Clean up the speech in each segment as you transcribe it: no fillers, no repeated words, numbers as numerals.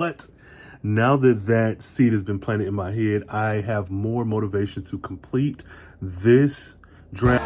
But now that that seed has been planted in my head, I have more motivation to complete this draft.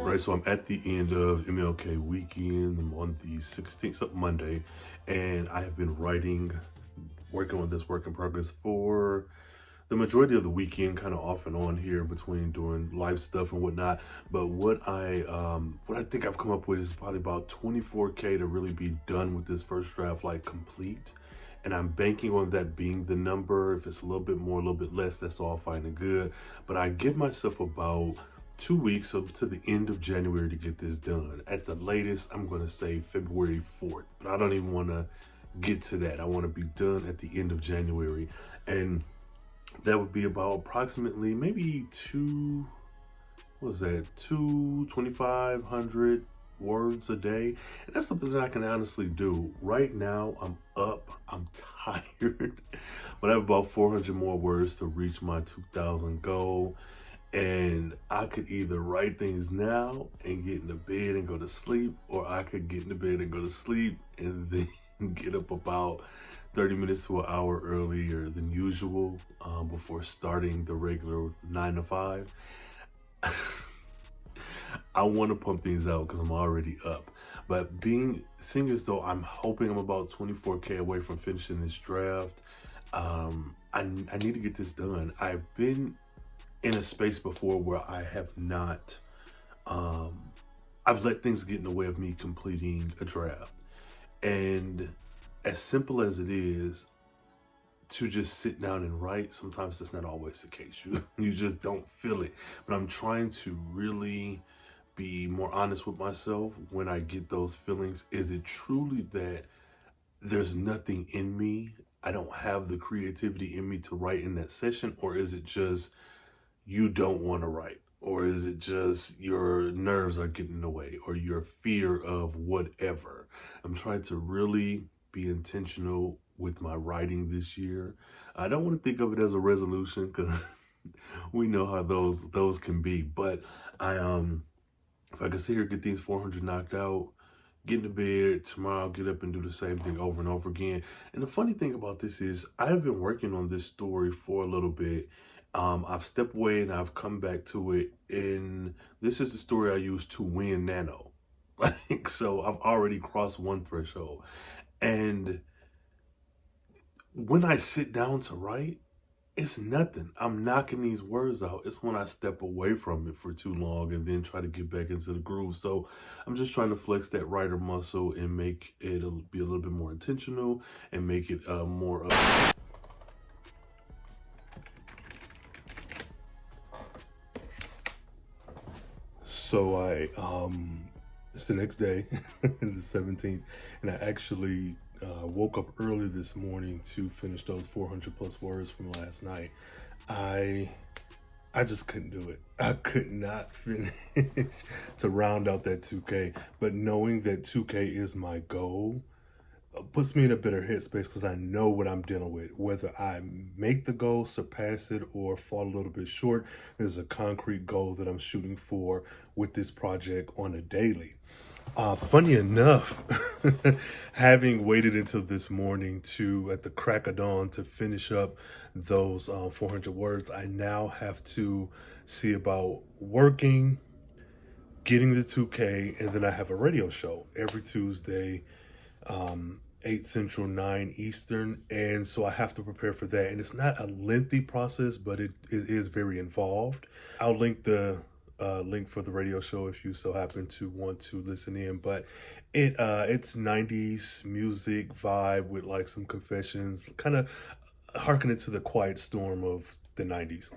Right, so I'm at the end of MLK weekend. I'm on the 16th, so Monday, and I have been working on this work in progress for the majority of the weekend, kind of off and on here between doing life stuff and whatnot. But what I think I've come up with is probably about 24K to really be done with this first draft, like complete. And I'm banking on that being the number. If it's a little bit more, a little bit less, that's all fine and good. But I give myself about 2 weeks up to the end of January to get this done. At the latest, I'm going to say February 4th, but I don't even want to get to that. I want to be done at the end of January. And that would be about approximately maybe 2,500 words a day. And that's something that I can honestly do. Right now, I'm up, I'm tired, but I have about 400 more words to reach my 2,000 goal. And I could either write things now and get into bed and go to sleep, or I could get into bed and go to sleep and then get up about 30 minutes to an hour earlier than usual before starting the regular 9 to 5. I want to pump things out because I'm already up. But seeing as though I'm hoping I'm about 24K away from finishing this draft, I need to get this done. I've been in a space before where I have not, I've let things get in the way of me completing a draft. And as simple as it is to just sit down and write, sometimes that's not always the case. You just don't feel it. But I'm trying to really be more honest with myself when I get those feelings. Is it truly that there's nothing in me? I don't have the creativity in me to write in that session, or is it just you don't want to write? Or is it just your nerves are getting in the way, or your fear of whatever? I'm trying to really be intentional with my writing this year. I don't want to think of it as a resolution because we know how those can be. But if I can sit here, get these 400 knocked out, get into bed tomorrow, get up and do the same thing over and over again. And the funny thing about this is I've been working on this story for a little bit. I've stepped away and I've come back to it, and this is the story I used to win Nano. So I've already crossed one threshold. And when I sit down to write, it's nothing. I'm knocking these words out. It's when I step away from it for too long and then try to get back into the groove. So I'm just trying to flex that writer muscle and make it be a little bit more intentional and make it more So it's the next day, the 17th, and I actually woke up early this morning to finish those 400 plus words from last night. I just couldn't do it. I could not finish to round out that 2K, but knowing that 2K is my goal puts me in a better headspace because I know what I'm dealing with. Whether I make the goal, surpass it, or fall a little bit short, there's a concrete goal that I'm shooting for with this project on a daily. Funny enough, having waited until this morning at the crack of dawn to finish up those 400 words, I now have to see about working, getting the 2K, and then I have a radio show every Tuesday, 8 Central, 9 Eastern, and so I have to prepare for that. And it's not a lengthy process, but it is very involved. I'll link the link for the radio show if you so happen to want to listen in. But it's 90s music vibe with like some confessions, kind of harkening to the quiet storm of the 90s.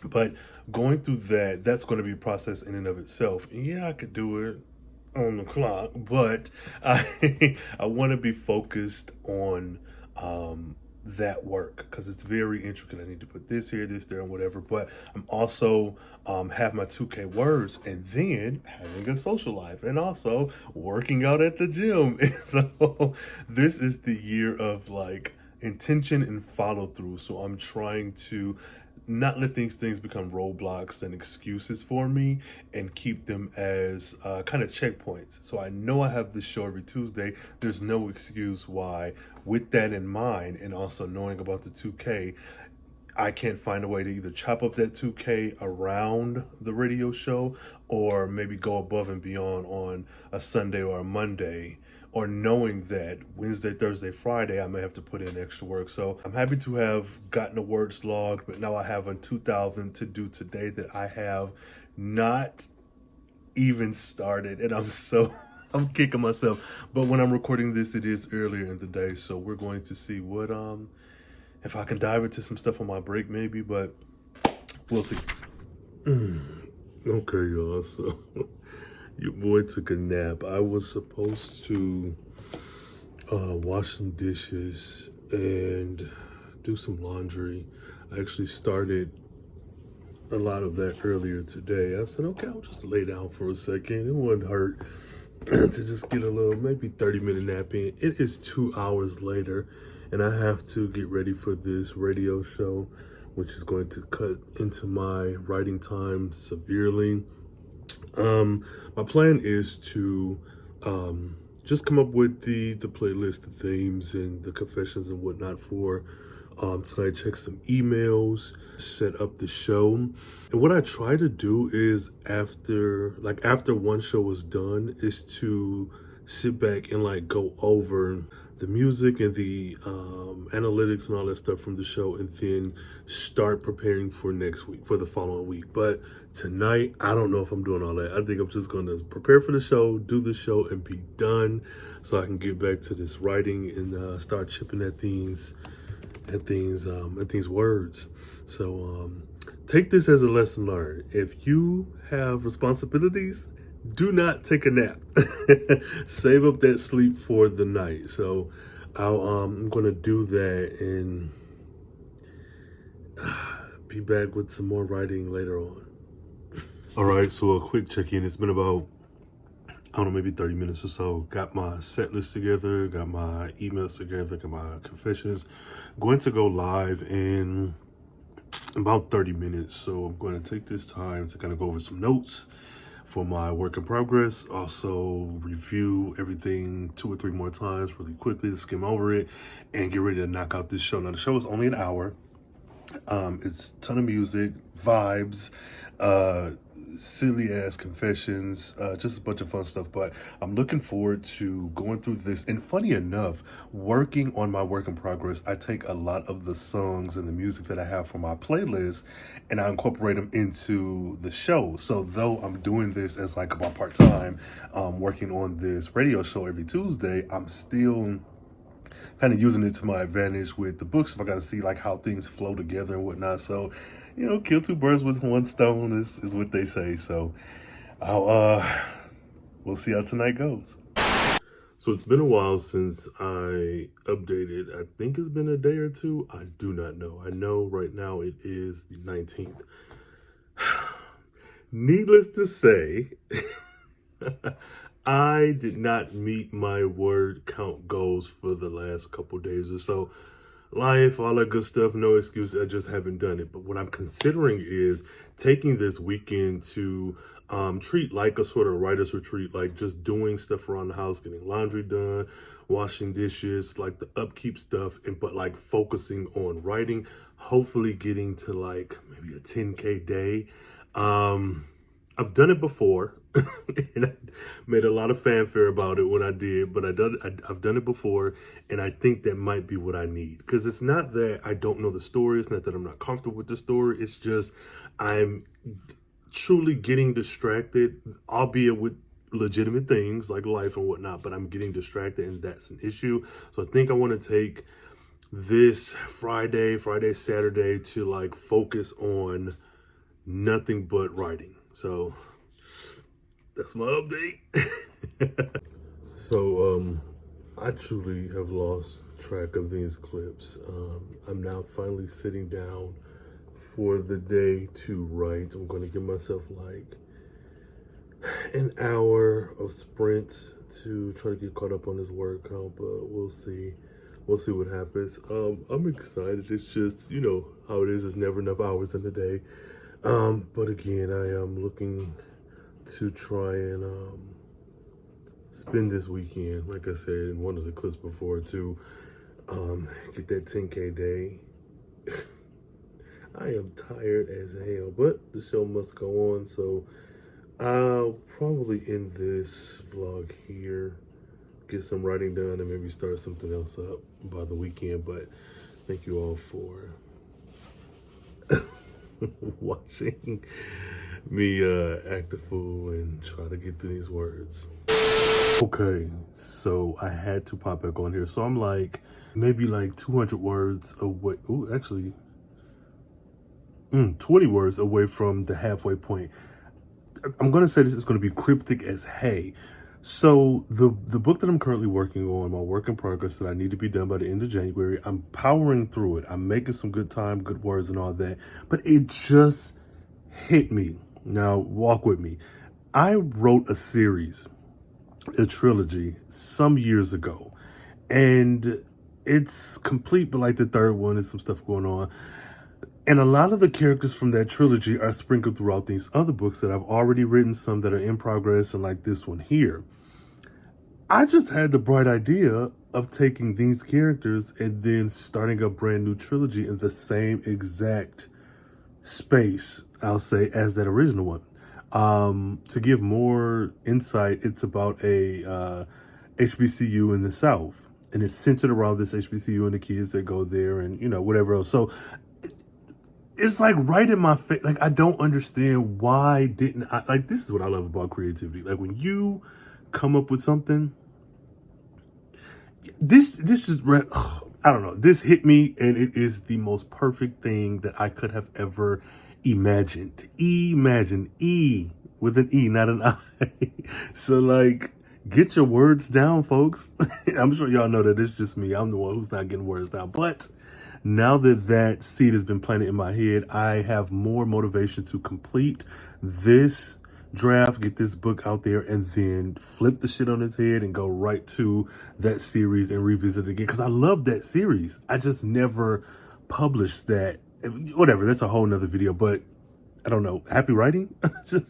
But going through that's going to be a process in and of itself. And yeah, I could do it on the clock, but I want to be focused on that work because it's very intricate. I need to put this here, this there, and whatever. But I'm also have my 2K words, and then having a social life, and also working out at the gym. So this is the year of like intention and follow through. So I'm trying to not let these things become roadblocks and excuses for me, and keep them as kind of checkpoints. So I know I have this show every Tuesday. There's no excuse why, with that in mind, and also knowing about the 2K, I can't find a way to either chop up that 2K around the radio show, or maybe go above and beyond on a Sunday or a Monday, or knowing that Wednesday, Thursday, Friday, I may have to put in extra work. So I'm happy to have gotten the words logged, but now I have a 2,000 to do today that I have not even started, and I'm kicking myself. But when I'm recording this, it is earlier in the day, so we're going to see what if I can dive into some stuff on my break, maybe, but we'll see. Okay, y'all, so your boy took a nap. I was supposed to wash some dishes and do some laundry. I actually started a lot of that earlier today. I said, okay, I'll just lay down for a second. It wouldn't hurt to just get a little, maybe 30-minute nap in. It is 2 hours later, and I have to get ready for this radio show, which is going to cut into my writing time severely. My plan is to just come up with the playlist, the themes, and the confessions and whatnot for tonight. Check some emails, set up the show. And what I try to do is after one show is done, is to sit back and like go over the music and the analytics and all that stuff from the show, and then start preparing for next week, for the following week. But tonight, I don't know if I'm doing all that. I think I'm just going to prepare for the show, do the show, and be done, so I can get back to this writing and start chipping at these words. So take this as a lesson learned. If you have responsibilities, do not take a nap. Save up that sleep for the night. So I'm gonna do that and be back with some more writing later on. All right, so a quick check-in. It's been about, I don't know, maybe 30 minutes or so. Got my set list together, got my emails together, got my confessions. Going to go live in about 30 minutes. So I'm going to take this time to kind of go over some notes for my work in progress. Also review everything 2 or 3 more times really quickly to skim over it and get ready to knock out this show. Now the show is only an hour. It's a ton of music, vibes, silly ass confessions, just a bunch of fun stuff. But I'm looking forward to going through this. And funny enough, working on my work in progress, I take a lot of the songs and the music that I have for my playlist, and I incorporate them into the show. So though I'm doing this as like about part-time, working on this radio show every Tuesday, I'm still kind of using it to my advantage with the books, if I got to see like how things flow together and whatnot. So, you know, kill 2 birds with 1 stone is what they say. So we'll see how tonight goes. So it's been a while since I updated. I think it's been a day or 2. I do not know. I know right now it is the 19th. Needless to say, I did not meet my word count goals for the last couple days or so. Life, all that good stuff, no excuse, I just haven't done it. But what I'm considering is taking this weekend to treat like a sort of writer's retreat, like just doing stuff around the house, getting laundry done, washing dishes, like the upkeep stuff, but like focusing on writing, hopefully getting to like maybe a 10K day. I've done it before, and I made a lot of fanfare about it when I did, but I've done it before, and I think that might be what I need. Because it's not that I don't know the story, it's not that I'm not comfortable with the story, it's just I'm truly getting distracted, albeit with legitimate things like life and whatnot, but I'm getting distracted, and that's an issue. So I think I want to take this Friday, Saturday to like focus on nothing but writing. So that's my update. So I truly have lost track of these clips. I'm now finally sitting down for the day to write. I'm going to give myself like an hour of sprints to try to get caught up on this word count, but we'll see. we'll see what happens. I'm excited. It's just, you know how it is. It's never enough hours in the day. But again, I am looking to try and spend this weekend, like I said in one of the clips before, to get that 10K day. I am tired as hell, but the show must go on, so I'll probably end this vlog here, get some writing done, and maybe start something else up by the weekend. But thank you all for watching me act a fool and try to get through these words. Okay, so I had to pop back on here. So I'm like, maybe like 200 words away. Oh, actually, 20 words away from the halfway point. I'm going to say this is going to be cryptic as hay. So the book that I'm currently working on, my work in progress that I need to be done by the end of January, I'm powering through it. I'm making some good time, good words and all that. But it just hit me. Now, walk with me. I wrote a series, a trilogy, some years ago. And it's complete, but like the third one, there's some stuff going on. And a lot of the characters from that trilogy are sprinkled throughout these other books that I've already written, some that are in progress, and like this one here. I just had the bright idea of taking these characters and then starting a brand new trilogy in the same exact space, I'll say, as that original one. To give more insight, it's about a HBCU in the South. And it's centered around this HBCU and the kids that go there and, you know, whatever else. So it's like right in my face. Like, I don't understand why didn't I, like, this is what I love about creativity. Like, when you come up with something, this just, I don't know, this hit me, and it is the most perfect thing that I could have ever imagined. Imagine, E with an E, not an I. So, like, get your words down, folks. I'm sure y'all know that it's just me. I'm the one who's not getting words down. But now that that seed has been planted in my head, I have more motivation to complete this draft, get this book out there, and then flip the shit on its head and go right to that series and revisit it again. Because I love that series. I just never published that. Whatever, that's a whole nother video. But I don't know. Happy writing? Just